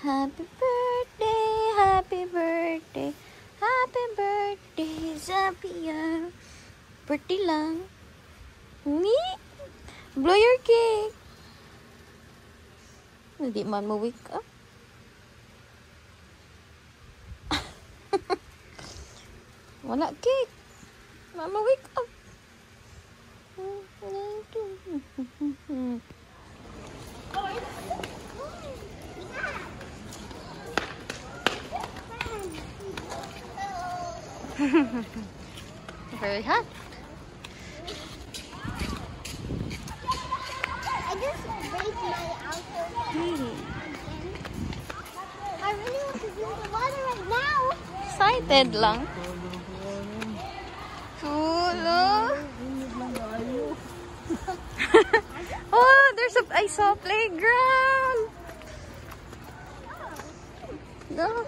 Happy birthday, happy birthday, happy birthday, Zapier. Birthday lang. Blow your cake. Hindi man ma-wake up. Wala cake. Wala ma-wake up. Very hot. I just break my outfit. I really want to do the water right now. Excited lang. Cool. Oh, I saw a playground. No.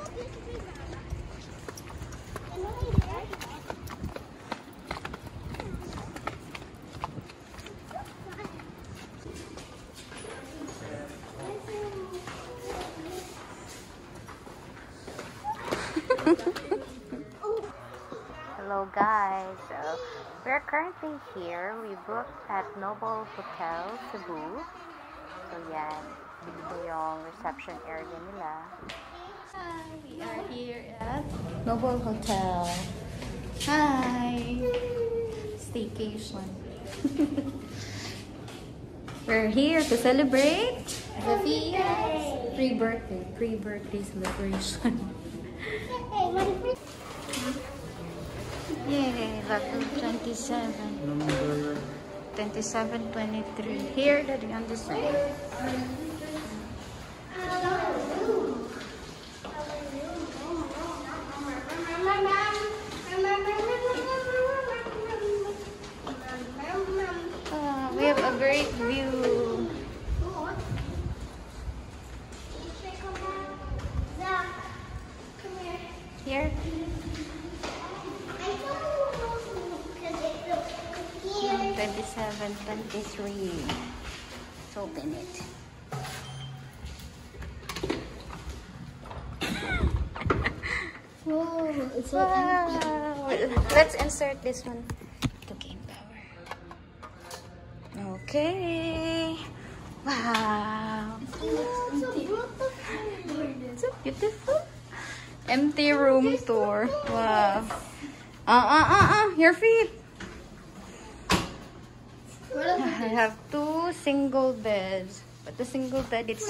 Hello guys, so we're currently here. We booked at Noble Hotel, Cebu. So yan, dito yung reception area nila. Hi, we are here at Noble Hotel. Hi! Staycation. We're here to celebrate Sophia's pre-birthday celebration. Yay, level 27. Number 27, 23. Here, daddy, on the side. We have a great view. Here. 27, 23. Let's open it. Whoa, it's so empty. Let's insert this one to game power. Okay. Wow. It's so beautiful. So beautiful. Empty room tour. Wow. Your feet. I have 2 single beds, but the single bed it's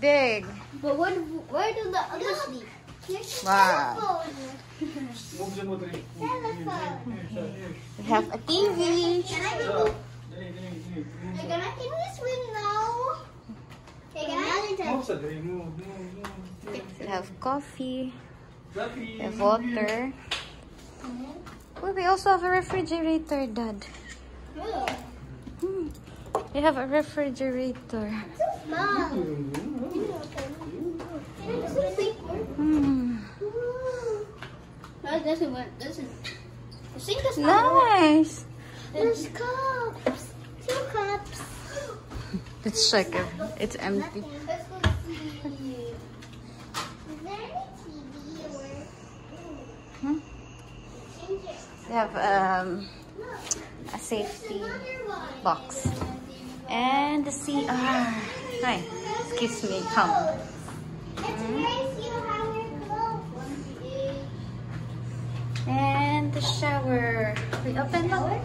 big. But where do the others sleep? Wow. We have a TV. Can I go? Can we swim now? We have coffee. We have water. Oh, we also have a refrigerator, Dad. We have a refrigerator. Mom. No, it doesn't work. The sink is Nice. There's cups. 2 cups. Let's check if it's empty. Let's go see. Is there any TV or? We have a safety box and the CR. Hi, excuse me, come. And the shower. We open it.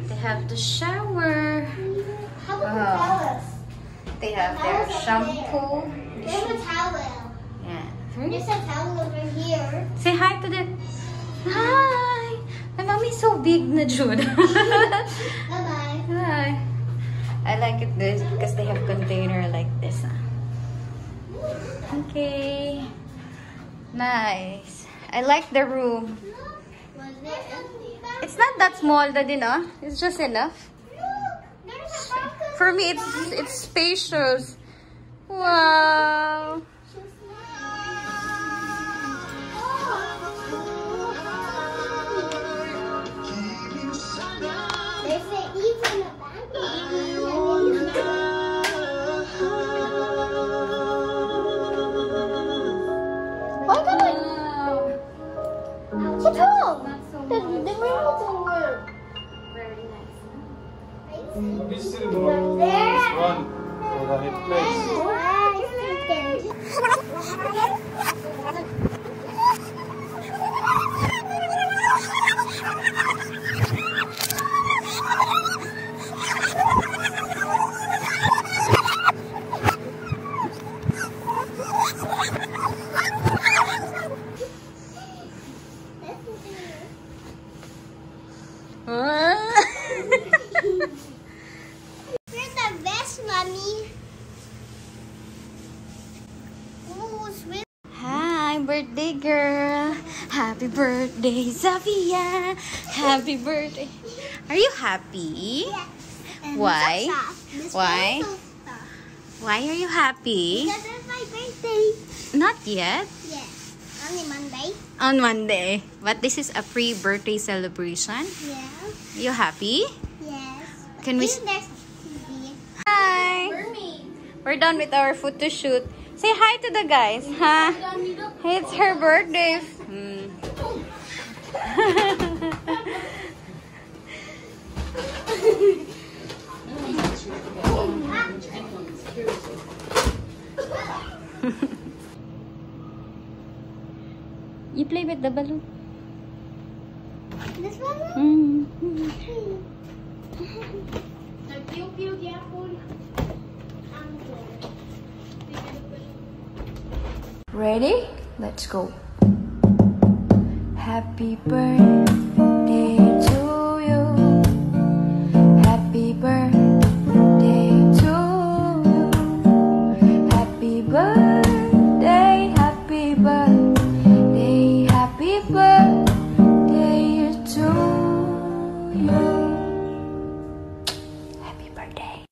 They have the shower. How about the towels? They have their shampoo. There's a towel. Yeah. There's a towel over here. Say hi to them. Hi. My mommy's so big na Jude. Bye-bye. Hi. I like it this because they have container like this. Okay. Nice. I like the room. Was there empty? It's not that small, Daddy, no? It's just enough. There's a balcony. For me, it's spacious. Wow. Even a balcony. birthday, girl. Happy birthday, Zafia. Happy birthday. Are you happy? Yeah. And Why? this Why? one is so soft. Why are you happy? Because it's my birthday. Not yet. Yes. Only Monday. On Monday. But this is a pre-birthday celebration. Yeah. You happy? Yes. Can we... There's TV. Hi! Mermaid. We're done with our photo shoot. Say hi to the guys, huh? It's her birthday. You play with the balloon. This one? The pew pew yapon. Ready? Let's go. Happy birthday to you. Happy birthday to you. Happy birthday, happy birthday, happy birthday to you. Happy birthday.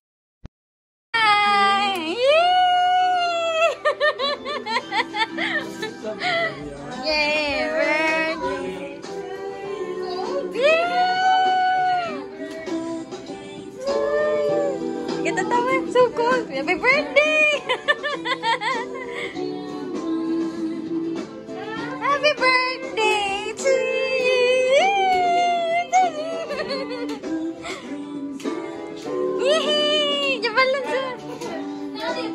Hi! Yay! Birthday! Kita tawa, so cool. Happy birthday! Happy birthday to you! Yay! Jabalan sa...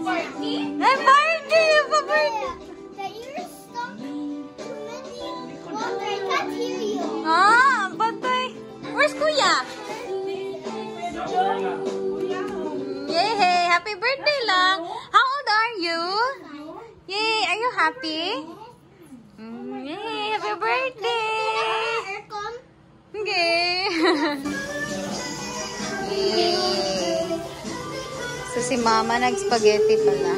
Party? Ay, party! Happy birthday! The ears stop too many water. I can't hear you. Ah, patay. Where's Kuya? Yay! Happy birthday lang. How old are you? Yay! Are you happy? Yay! Happy birthday! Aircon. Okay. So si Mama nag-spaghetti pala.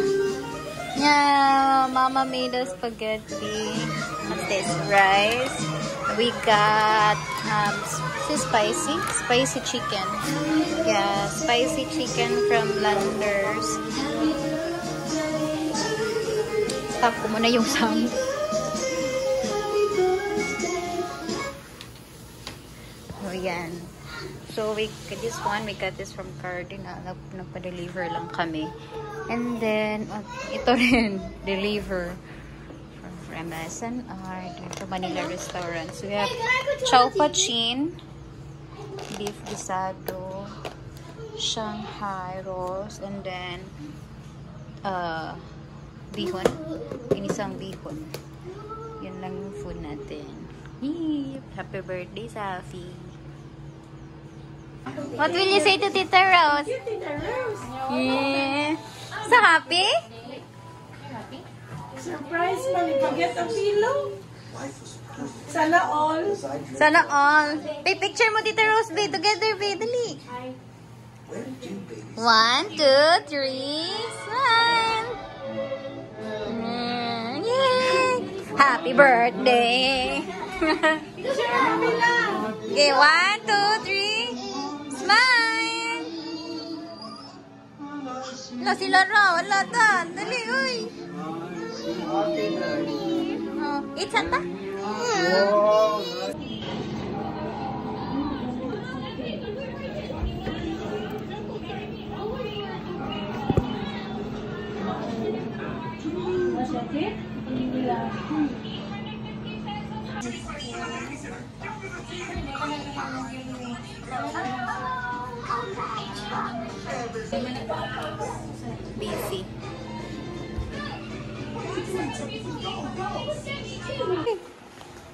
Yeah, Mama made us spaghetti. What's this? Rice. We got spicy chicken. Yeah, spicy chicken from Landers. Stop ko muna yung sound. So, yan. So, this one, we got this from Cardinal. Nagpa-deliver lang kami. And then, ito rin, deliver from MSNR, from Manila Restaurant. So, we have chow pachin, beef guisado, Shanghai rolls, and then, bihon. Inisang bihon. Yun lang yung food natin. Yee! Happy birthday, Safi! What will you say to Tita Rose? Tita Rose. Yeah. So happy? Surprise man, ipagyan ang pillow. Sana all. Sana all. Take picture mo, Tita Rose, babe. Together, babe. Dali. 1, 2, 3. Smile. Yay! Happy birthday. Okay, 1, 2, 3. Smile! Wala si Lara. Wala ta. Dali, uy. Oh, eat Santa? Busy.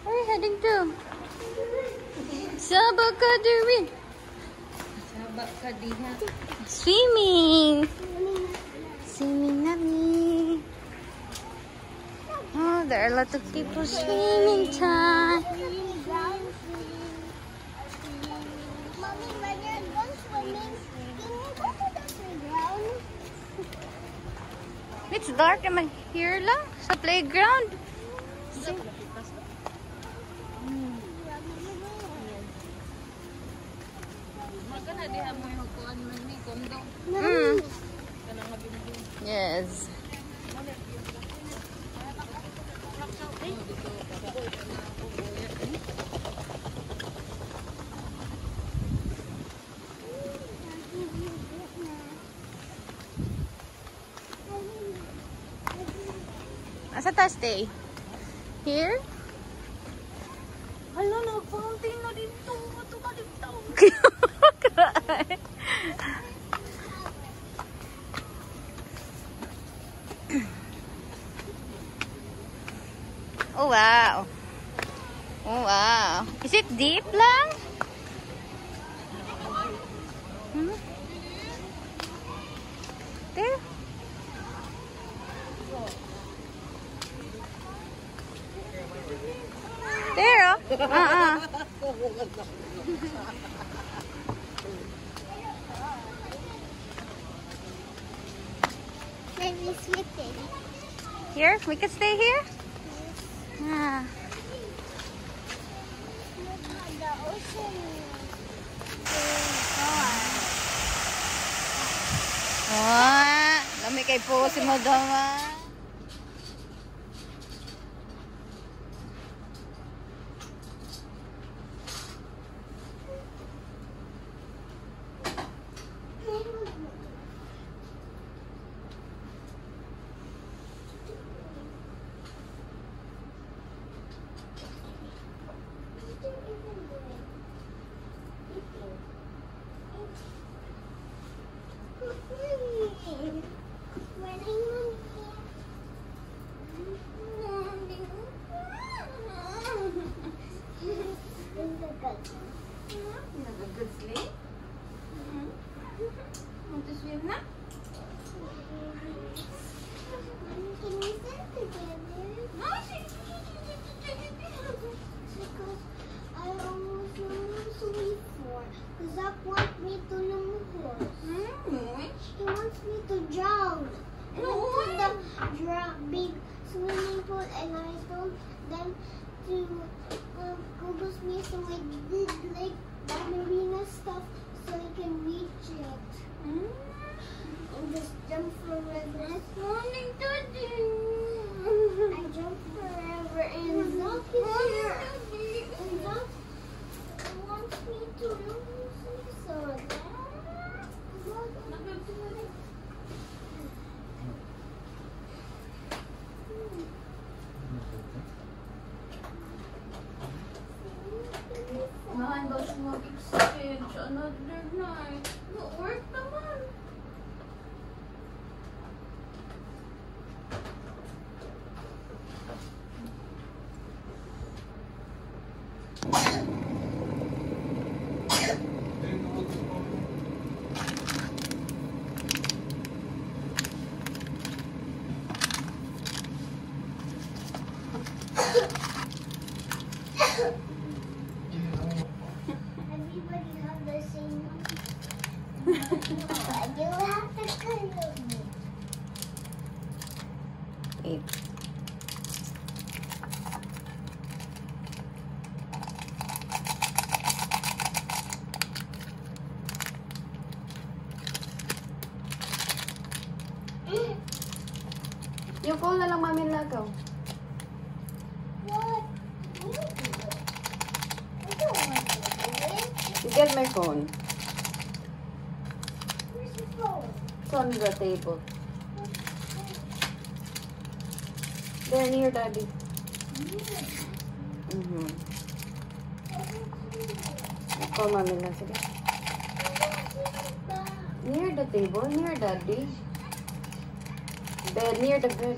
Where are you heading to? Sabak Kadiri. Swimming. Swimming nami. Oh, there are a lot of people swimming time. Mommy, when you're done swimming, can you go to the playground? It's dark naman here lang sa playground. See? Mm. Yes. Asa ta stay? Here? Hala, nag-fountain na dito. Ito ka dito. Oh wow. Oh wow. Is it deep lang? Hmm? There? There oh. Let me sleep in. Here? We can stay here? Ah. Look at the ocean. Ah, dami kay po si Madama. Nag-good sleep? Want to swim na? Can we sit together? No, Because I almost want to sleep more. Because Zach wants me to lumuhos. He wants me to drown. And No. to the big swimming pool, and I told them to Google me so I did like ballerina stuff so I can reach it. And just jump forever. morning to do. I jump forever, and Zach is here. And Zach wants me to lose me so that. Nahan daw siya mag-extend another night. No-work naman. Everybody have the same one. You have to color me. Wait. Yung call na lang mami lagaw. What? You do it. I don't want to do it. You get my phone. Where's the phone? It's on the table. There, near daddy. Call mami lang. Sige. Near the table, near daddy. Bed, near the bed.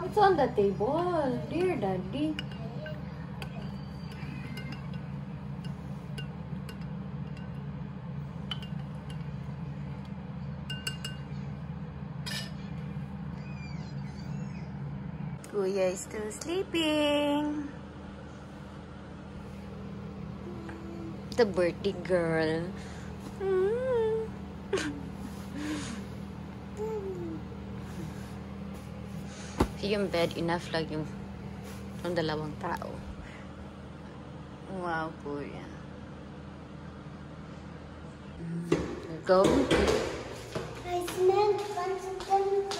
It's on the table, dear daddy. Kuya is still sleeping. The birthday girl. Yung bed, enough lang yung dalawang tao. Wow, kuya. Go. I smell something.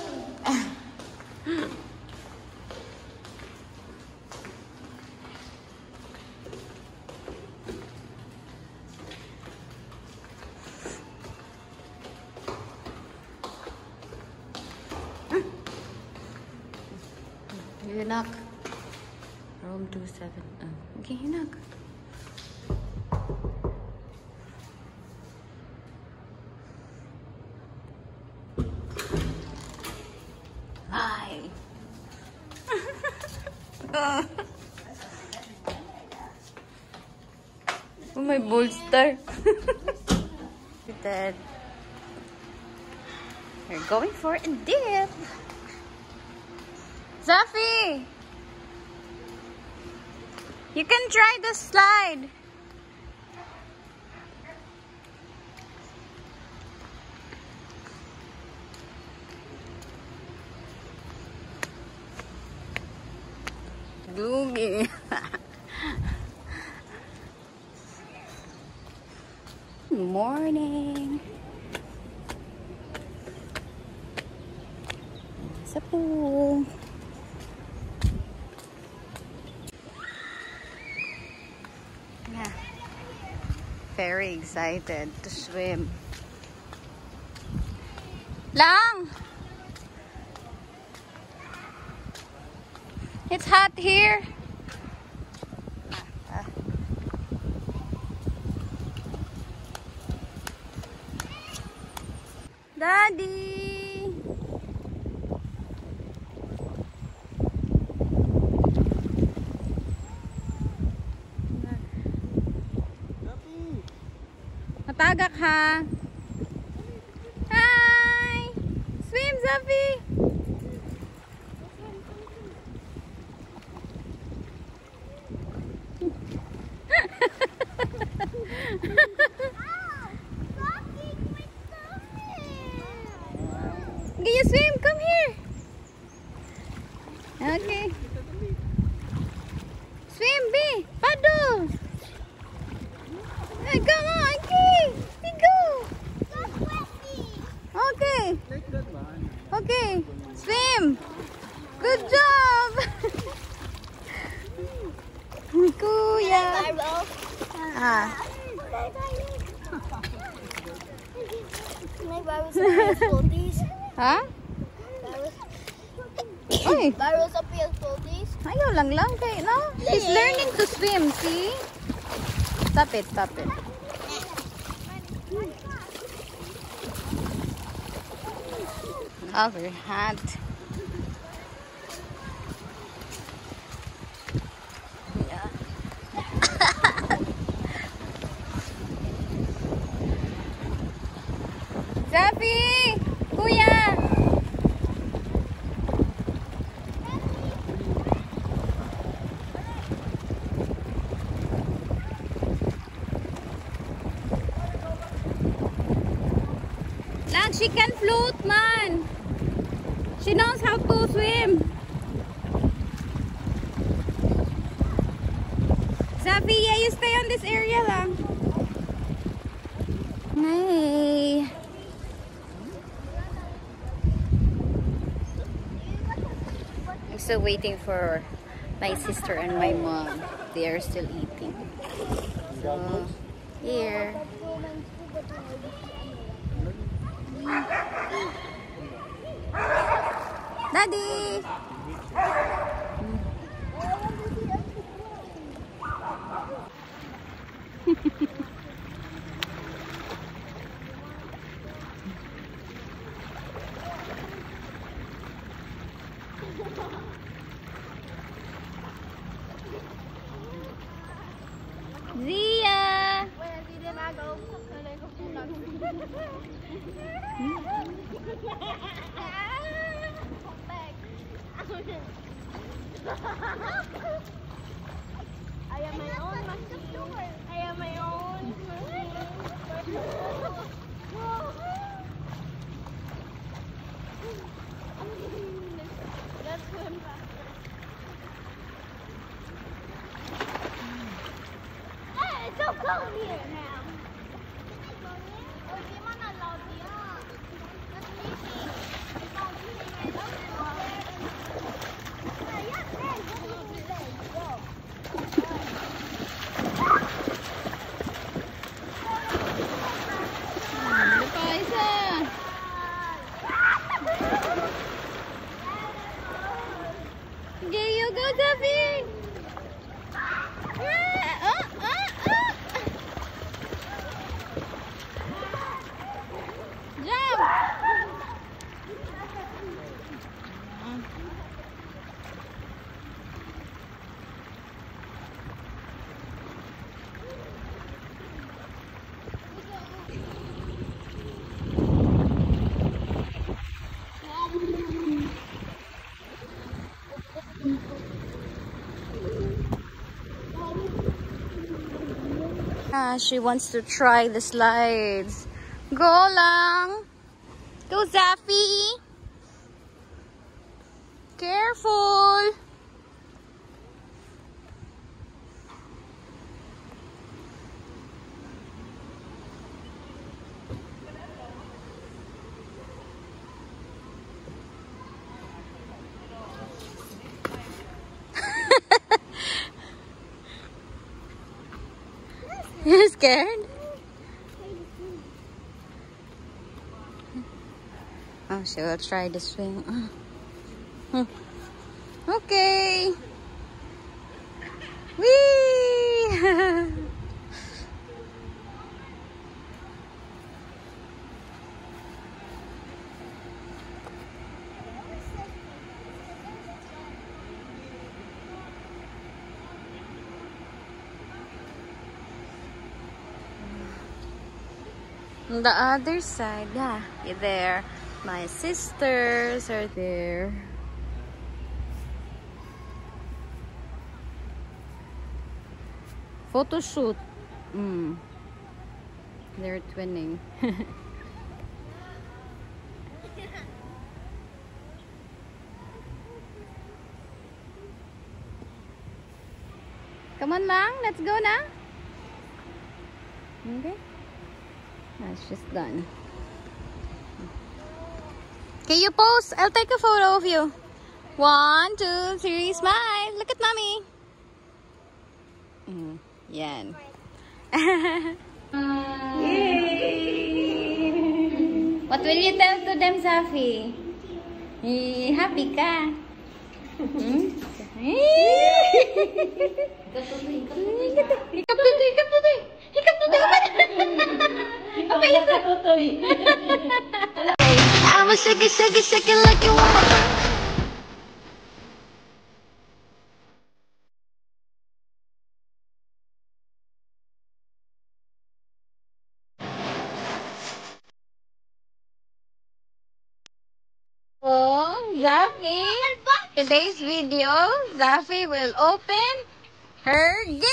You knock. Room 27. Okay, you knock. Hi. Oh, my bolster. That we're going for a dip. Zafi, you can try the slide. Gloomy. Good morning. Sa pool. Yeah. Very excited to swim. Lang! It's hot here. Daddy! Matagak ha? Hi! Swim, Zafi! Can you swim? Come here. Okay. Swim, B. Paddle. Hey, come on, okay. Go. Okay. Okay. Swim. Good job. Kuya. Ah. Ha? Oy. Barrels up here, floaties. Ayaw lang kay, no? He's learning to swim, see? Stop it, stop it. Oh, very hot. Yeah. Zafi! Kuya! Lang, she can float, man. She knows how to swim. Zafi, yeah, you stay on this area lang. Hey. I'm still waiting for my sister and my mom. They are still eating. So, here. Daddy! Zia! I have my own machine. I have my own machine. Let's swim faster. Hey, it's so cold here now. There you go, David. Jump. She wants to try the slides. Go lang. Go, Zaffy. Careful. You're scared? Oh, she will try to swing. Okay. Whee! On the other side, yeah, you're there. My sisters are there. Photo shoot. They're twinning. Come on, Mang. Let's go now. Okay. That's just done. Okay, you pose. I'll take a photo of you. 1, 2, 3, smile. Look at mommy. Yan. Yay! What will you tell to them, Zaffy? Happy ka? I was shaking, shaking, shaking like you want my. Oh, Zaffy. Today's video, Zaffy will open her gift.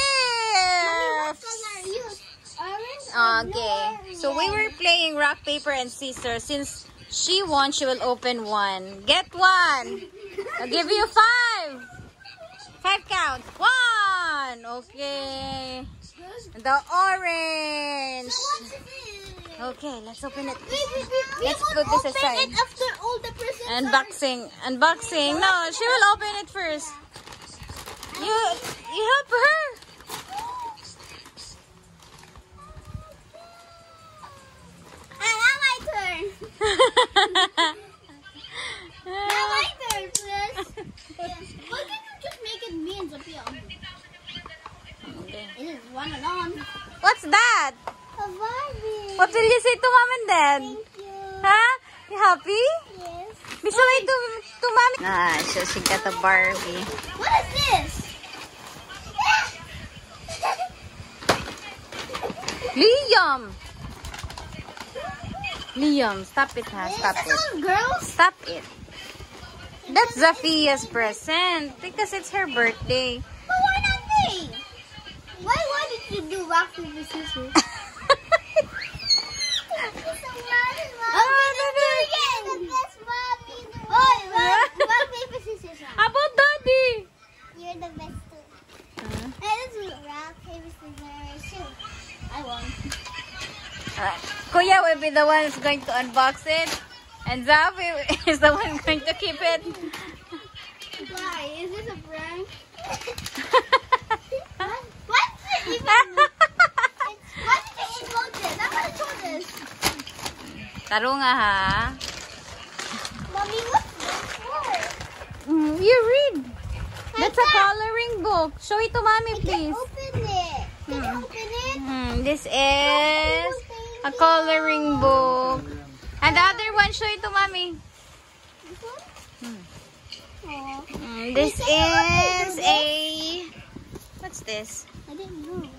Okay, so we were playing rock, paper, and scissors. Since she won, she will open one. Get one. I'll give you 5. 5 count. 1. Okay. The orange. Okay, let's open it. Let's put this aside. After all the presents. Unboxing. Unboxing. No, she will open it first. You help her. Now my turn. Now my turn, please. Why can't you just make it me and Sophia? Okay. It is one alone. What's that? A Barbie. What will you say to mom and dad? Thank you. Huh? You happy? Yes. Be sorry to mommy. Ah, so she got a Barbie. What is this? Liam! Liam, stop it, ha? Stop Is it. this all girls? Stop it. That's Zafia's present because it's her birthday. But why not me? Why did you do rock, paper, scissors? Rock, paper, scissors. About Daddy. You're the best too. Let's do rock, paper, scissors, shoot. I won. Kuya will be the one who's going to unbox it. And Zafi is the one going to keep it. Why? Is this a prank? What's it even? What's the emotion? I'm gonna show this. Taro nga ha. Mommy, what's this for? You read. That's a coloring book. Show it to mommy, please. Open it. Can you open it? This is a coloring book. And the other one, show it to mommy. This one? Aw. This is a... What's this? I didn't know.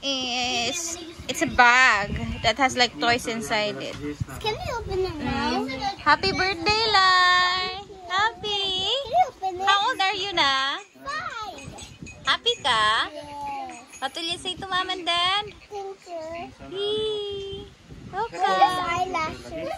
It's a bag that has like toys inside it. Can we open it now? Happy birthday, Lai! Happy! Can you open it? How old are you na? 5. Happy ka? Yes. What will you say to mom and dad? Thank you. Yee. Just Okay. eyelashes.